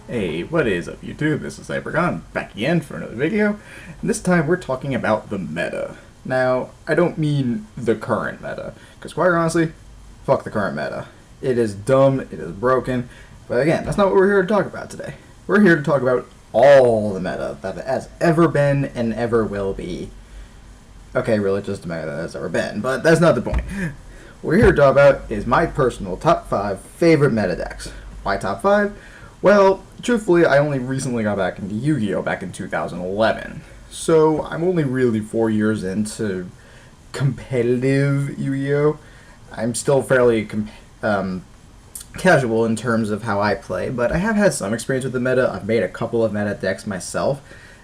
Hey, what is up YouTube? This is Cybergon, back again for another video, and this time we're talking about the meta. Now, I don't mean the current meta, because quite honestly, fuck the current meta. It is dumb, it is broken, but again, that's not what we're here to talk about today. We're here to talk about all the meta that has ever been and ever will be. Okay, really just the meta that has ever been, but that's not the point. What we're here to talk about is my personal top 5 favorite meta decks. Why top 5? Well, truthfully, I only recently got back into Yu-Gi-Oh! Back in 2011. So, I'm only really 4 years into competitive Yu-Gi-Oh! I'm still fairly casual in terms of how I play, but I have had some experience with the meta. I've made a couple of meta decks myself,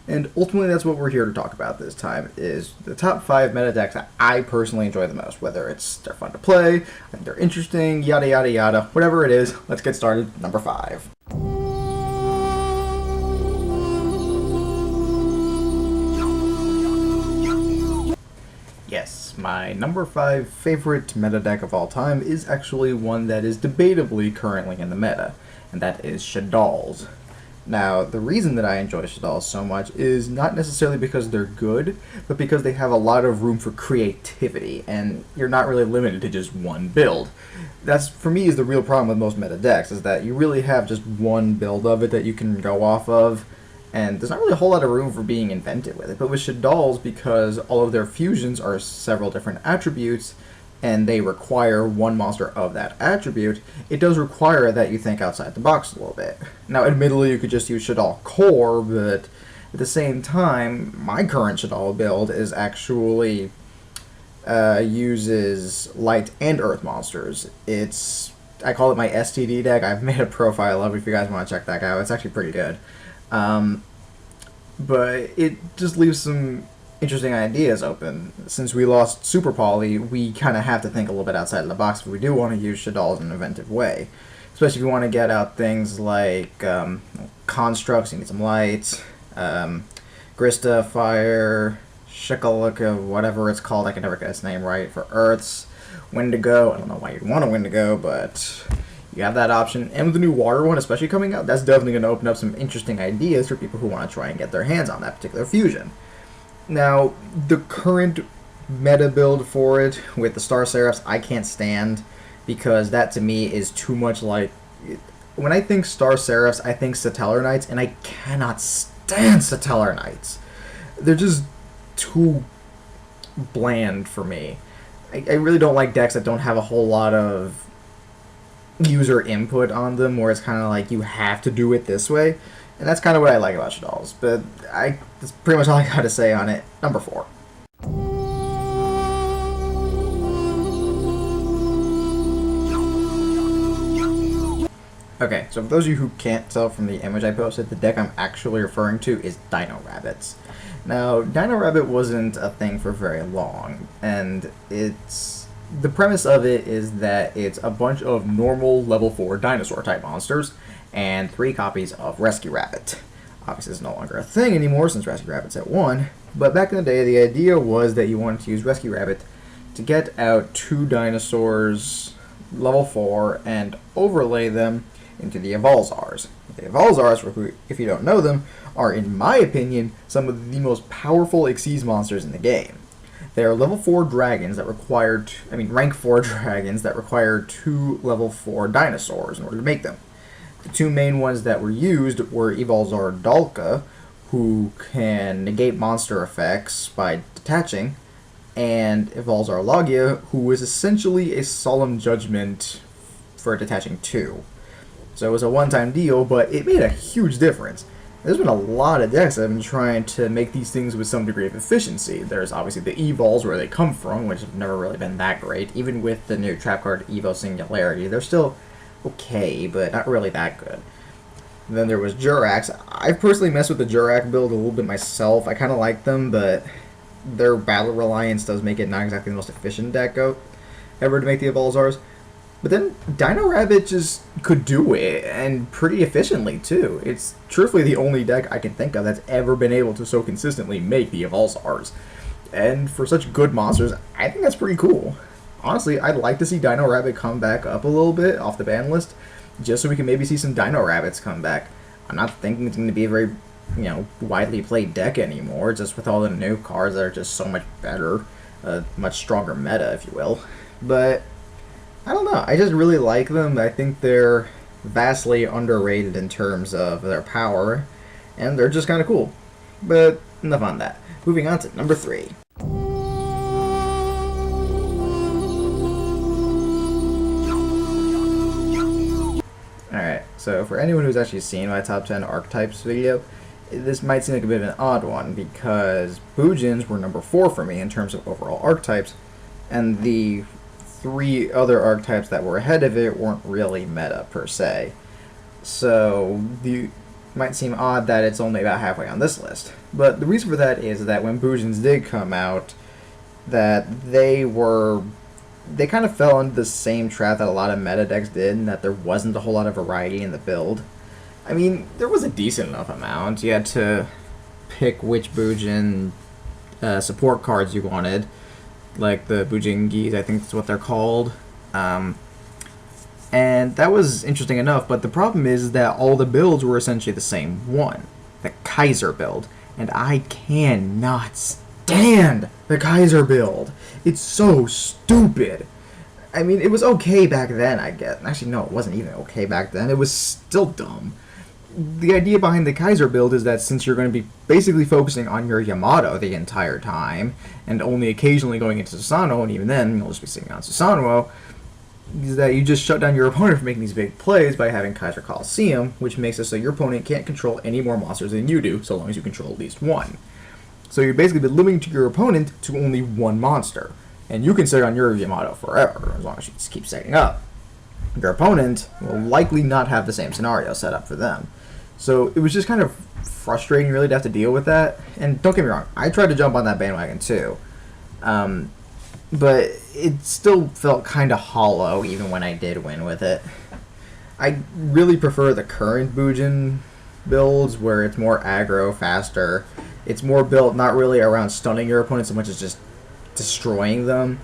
and ultimately that's what we're here to talk about this time, is the top 5 meta decks that I personally enjoy the most. Whether they're fun to play, they're interesting, yada yada yada, whatever it is, let's get started. Number 5. Yes, my number 5 favorite meta deck of all time is actually one that is debatably currently in the meta, and that is Shaddolls. Now, the reason that I enjoy Shaddolls so much is not necessarily because they're good, but because they have a lot of room for creativity, and you're not really limited to just one build. That's, for me, is the real problem with most meta decks, is that you really have just one build of it that you can go off of, and there's not really a whole lot of room for being inventive with it. But with Shaddolls, because all of their fusions are several different attributes, and they require one monster of that attribute, it does require that you think outside the box a little bit. Now, admittedly, you could just use Shaddol Core, but at the same time, my current Shaddol build is actually uses light and earth monsters. I call it my STD deck. I've made a profile of it if you guys want to check that out. It's actually pretty good. But it just leaves some interesting ideas open. Since we lost Super Poly, we kind of have to think a little bit outside of the box if we do want to use Shaddolls in an inventive way. Especially if you want to get out things like Constructs, you need some lights, Grista, Fire, Shikalaka, whatever it's called, I can never get its name right, for Earths, Wendigo. I don't know why you'd want a Wendigo, but you have that option. And with the new Water one especially coming out, that's definitely going to open up some interesting ideas for people who want to try and get their hands on that particular fusion. Now, the current meta build for it with the Star Seraphs, I can't stand, because that to me is too much like... When I think Star Seraphs, I think Satellar Knights, and I cannot stand Satellar Knights. They're just too bland for me. I really don't like decks that don't have a whole lot of user input on them, where it's kind of like you have to do it this way. And that's kind of what I like about Shaddolls, but that's pretty much all I got to say on it. Number 4. Okay, so for those of you who can't tell from the image I posted, the deck I'm actually referring to is Dino Rabbits. Now, Dino Rabbit wasn't a thing for very long, and the premise of it is that it's a bunch of normal level 4 dinosaur type monsters and 3 copies of Rescue Rabbit. Obviously it's no longer a thing anymore since Rescue Rabbit's at 1, but back in the day the idea was that you wanted to use Rescue Rabbit to get out 2 dinosaurs level 4 and overlay them into the Evolzars. The Evolzars, if you don't know them, are, in my opinion, some of the most powerful Xyz monsters in the game. They are level 4 dragons that require, rank 4 dragons that require 2 level 4 dinosaurs in order to make them. The 2 main ones that were used were Evolzar Dalka, who can negate monster effects by detaching, and Evolzar Logia, who is essentially a solemn judgment for detaching 2. So it was a one-time deal, but it made a huge difference. There's been a lot of decks that have been trying to make these things with some degree of efficiency. There's obviously the Evols, where they come from, which have never really been that great. Even with the new trap card Evo Singularity, they're still okay, but not really that good. And then there was Jurax. I've personally messed with the Jurax build a little bit myself. I kind of like them, but their battle reliance does make it not exactly the most efficient deck ever to make the Evolzars. But then Dino Rabbit just could do it, and pretty efficiently too. It's truthfully the only deck I can think of that's ever been able to so consistently make the Evolzars. and for such good monsters, I think that's pretty cool. Honestly, I'd like to see Dino Rabbit come back up a little bit off the ban list, just so we can maybe see some Dino Rabbits come back. I'm not thinking it's going to be a very, widely played deck anymore, just with all the new cards that are just so much better, much stronger meta, if you will. But, I don't know, I just really like them. I think they're vastly underrated in terms of their power, and they're just kind of cool. But, enough on that. Moving on to number 3. Alright, so for anyone who's actually seen my top 10 archetypes video, this might seem like a bit of an odd one, because Boojins were number 4 for me in terms of overall archetypes, and the 3 other archetypes that were ahead of it weren't really meta per se. So it might seem odd that it's only about halfway on this list. But the reason for that is that when Boojins did come out, that they kind of fell into the same trap that a lot of meta decks did, and that there wasn't a whole lot of variety in the build. I mean, there was a decent enough amount. You had to pick which Boojin support cards you wanted, like the Boojingis, I think that's what they're called. And that was interesting enough, but the problem is that all the builds were essentially the same one, the Kaiser build. And I cannot stand the Kaiser build. It's so stupid. I mean, it was okay back then, I guess. Actually, no, it wasn't even okay back then. It was still dumb. The idea behind the Kaiser build is that since you're going to be basically focusing on your Yamato the entire time, and only occasionally going into Susanoo, and even then you'll just be sitting on Susanoo, is that you just shut down your opponent from making these big plays by having Kaiser Coliseum, which makes it so your opponent can't control any more monsters than you do, so long as you control at least one. So you're basically limiting your opponent to only one monster, and you can sit on your Yamato forever, as long as you just keep setting up. Your opponent will likely not have the same scenario set up for them. So it was just kind of frustrating really to have to deal with that. And don't get me wrong, I tried to jump on that bandwagon too. But it still felt kind of hollow even when I did win with it. I really prefer the current Boojin builds where it's more aggro, faster. It's more built not really around stunning your opponent so much as just destroying them.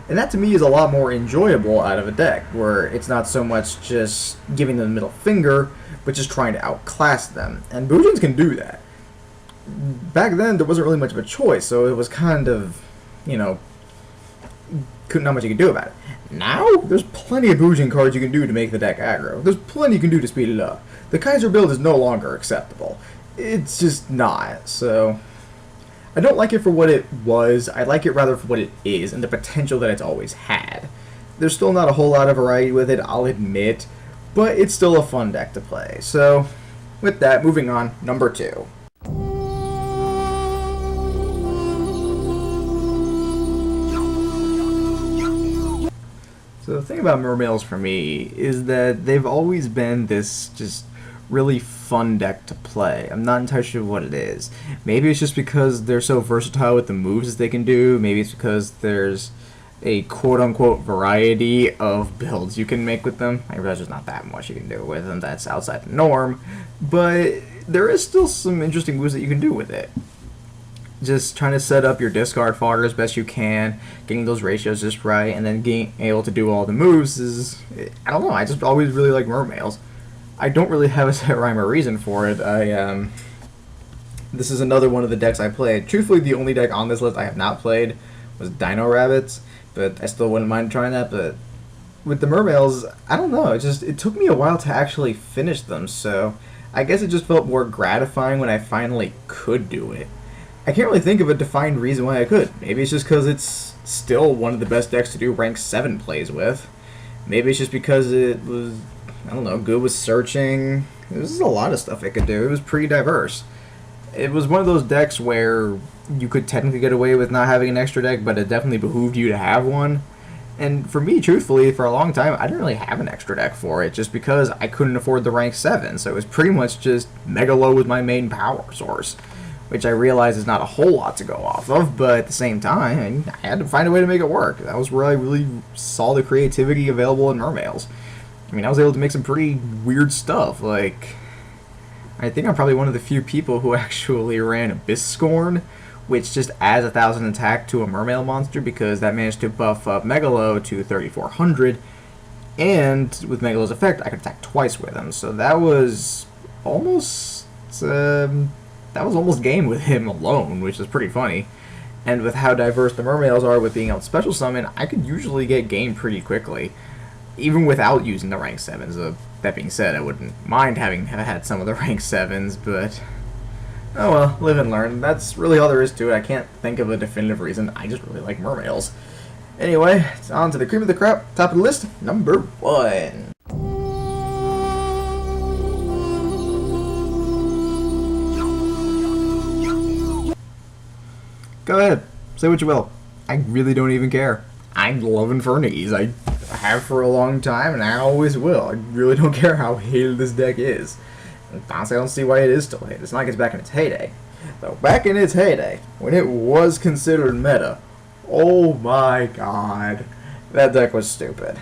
And that to me is a lot more enjoyable out of a deck, where it's not so much just giving them the middle finger, but just trying to outclass them. And Boojins can do that. Back then, there wasn't really much of a choice, so it was kind of, not much you could do about it. Now, there's plenty of Boojin cards you can do to make the deck aggro. There's plenty you can do to speed it up. The Kaiser build is no longer acceptable. It's just not, so I don't like it for what it was. I like it rather for what it is and the potential that it's always had. There's still not a whole lot of variety with it, I'll admit, but it's still a fun deck to play. So, with that, moving on, number 2. So the thing about Mermails for me is that they've always been this just really fun deck to play. I'm not entirely sure what it is. Maybe it's just because they're so versatile with the moves that they can do. Maybe it's because there's a quote-unquote variety of builds you can make with them. I realize there's not that much you can do with them. That's outside the norm. But there is still some interesting moves that you can do with it. Just trying to set up your discard fodder as best you can, getting those ratios just right, and then being able to do all the moves is, I don't know, I just always really like Mermails. I don't really have a set rhyme or reason for it. This is another one of the decks I played. Truthfully, the only deck on this list I have not played was Dino Rabbits, but I still wouldn't mind trying that. But with the Mermails, I don't know, it took me a while to actually finish them, so I guess it just felt more gratifying when I finally could do it. I can't really think of a defined reason why I could. Maybe it's just because it's still one of the best decks to do rank 7 plays with. Maybe it's just because it was, I don't know, good with searching. There's a lot of stuff it could do. It was pretty diverse. It was one of those decks where you could technically get away with not having an extra deck, but it definitely behooved you to have one. And for me, truthfully, for a long time, I didn't really have an extra deck for it, just because I couldn't afford the rank 7. So it was pretty much just Mega Low was my main power source, which I realize is not a whole lot to go off of, but at the same time, I had to find a way to make it work. That was where I really saw the creativity available in Mermails. I mean, I was able to make some pretty weird stuff, like, I think I'm probably one of the few people who actually ran Abyss Scorn, which just adds 1,000 attack to a mermail monster because that managed to buff up Megalo to 3,400, and with Megalo's effect, I could attack twice with him. So that was almost game with him alone, which is pretty funny. And with how diverse the mermails are with being able to special summon, I could usually get game pretty quickly, even without using the rank 7s. That being said, I wouldn't mind having had some of the rank 7s, but oh well, live and learn. That's really all there is to it. I can't think of a definitive reason. I just really like mermails. Anyway, it's on to the cream of the crop. Top of the list, number 1. Go ahead, say what you will. I really don't even care. I love Infernities. I have for a long time, and I always will. I really don't care how hated this deck is. Honestly, I don't see why it is still hated. It's not like it's back in its heyday. Though back in its heyday, when it was considered meta, oh my god, that deck was stupid.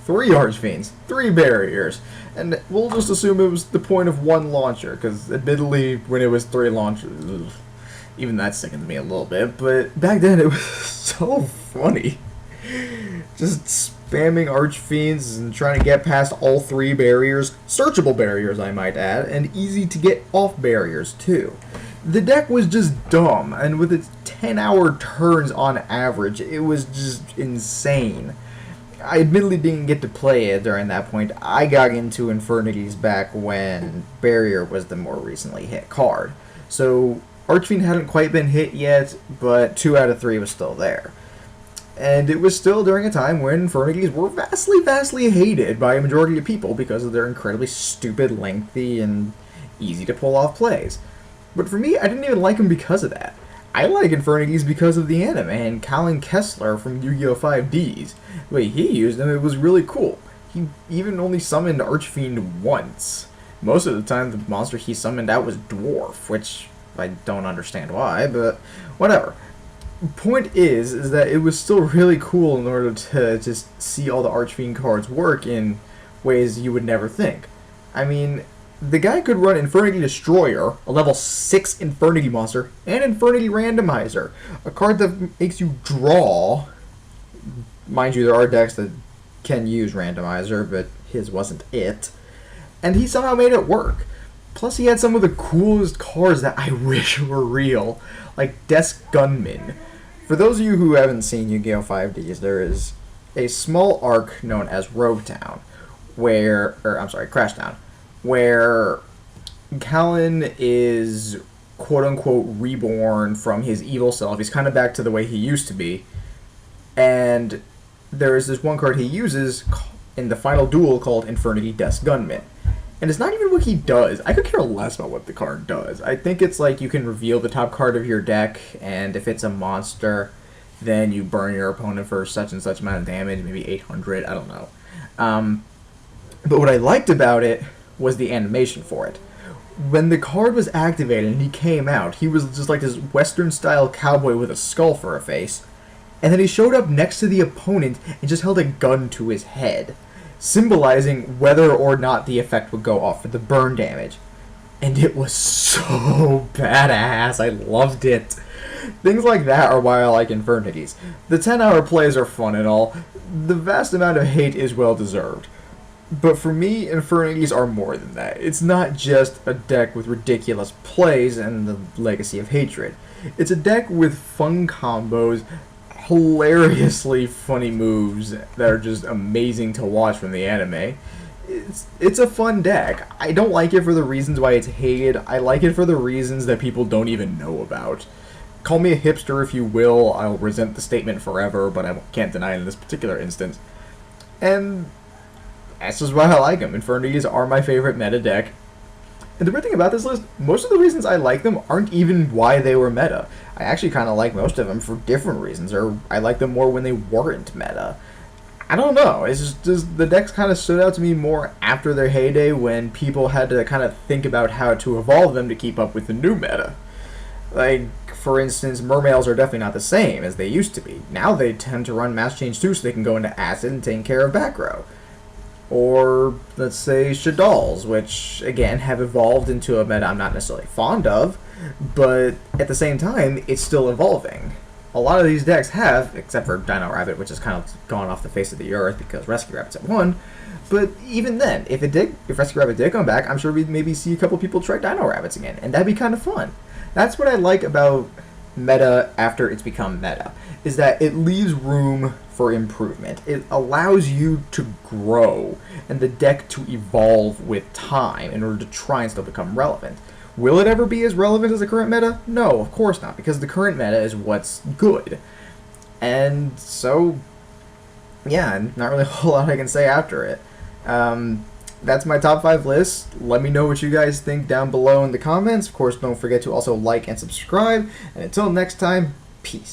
3 Archfiends, 3 barriers, and we'll just assume it was the point of 1 launcher, because admittedly, when it was 3 launchers, even that sickens me a little bit, but back then it was so funny. Just spamming Archfiends and trying to get past all 3 barriers, searchable barriers I might add, and easy to get off barriers too. The deck was just dumb, and with its 10-hour turns on average, it was just insane. I admittedly didn't get to play it during that point. I got into Infernities back when Barrier was the more recently hit card. So Archfiend hadn't quite been hit yet, but 2 out of 3 was still there. And it was still during a time when Infernities were vastly hated by a majority of people because of their incredibly stupid, lengthy, and easy to pull off plays. But for me, I didn't even like them because of that. I like Infernities because of the anime and Colin Kessler from Yu-Gi-Oh! 5Ds. The way he used them, it was really cool. He even only summoned Archfiend once. Most of the time, the monster he summoned out was Dwarf, which I don't understand why, but whatever. Point is that it was still really cool in order to just see all the Archfiend cards work in ways you would never think. I mean, the guy could run Infernity Destroyer, a level 6 Infernity monster, and Infernity Randomizer, a card that makes you draw. Mind you, there are decks that can use Randomizer, but his wasn't it. And he somehow made it work. Plus, he had some of the coolest cards that I wish were real, like Desk Gunman. For those of you who haven't seen Yu-Gi-Oh! 5Ds, there is a small arc known as Rogue Town, Crash Town, where Callan is quote-unquote reborn from his evil self. He's kind of back to the way he used to be. And there is this one card he uses in the final duel called Infernity Desk Gunman. And it's not even what he does. I could care less about what the card does. I think it's like you can reveal the top card of your deck, and if it's a monster, then you burn your opponent for such and such amount of damage, maybe 800, I don't know. But what I liked about it was the animation for it. When the card was activated and he came out, he was just like this Western-style cowboy with a skull for a face, and then he showed up next to the opponent and just held a gun to his head, symbolizing whether or not the effect would go off for the burn damage. And it was so badass. I loved it. Things like that are why I like Infernities. The 10-hour plays are fun and all. The vast amount of hate is well deserved. But for me, Infernities are more than that. It's not just a deck with ridiculous plays and the legacy of hatred. It's a deck with fun combos, hilariously funny moves that are just amazing to watch from the anime. It's a fun deck. I don't like it for the reasons why it's hated. I like it for the reasons that people don't even know about. Call me a hipster if you will. I'll resent the statement forever, but I can't deny it in this particular instance. And that's just why I like them. Infernities are my favorite meta deck. And the weird thing about this list, most of the reasons I like them aren't even why they were meta. I actually kind of like most of them for different reasons, or I like them more when they weren't meta. I don't know, it's just the decks kind of stood out to me more after their heyday when people had to kind of think about how to evolve them to keep up with the new meta. Like, for instance, Mermails are definitely not the same as they used to be. Now they tend to run Mass Change 2 so they can go into Acid and take care of back row. Or, let's say, Shadalls, which, again, have evolved into a meta I'm not necessarily fond of, but at the same time, it's still evolving. A lot of these decks have, except for Dino Rabbit, which has kind of gone off the face of the earth because Rescue Rabbit's at 1. But even then, if Rescue Rabbit did come back, I'm sure we'd maybe see a couple people try Dino Rabbits again, and that'd be kind of fun. That's what I like about meta after it's become meta, is that it leaves room for improvement. It allows you to grow and the deck to evolve with time in order to try and still become relevant. Will it ever be as relevant as the current meta? No, of course not, because the current meta is what's good. And so, yeah, not really a whole lot I can say after it. That's my top 5 list. Let me know what you guys think down below in the comments. Of course, don't forget to also like and subscribe. And until next time, peace.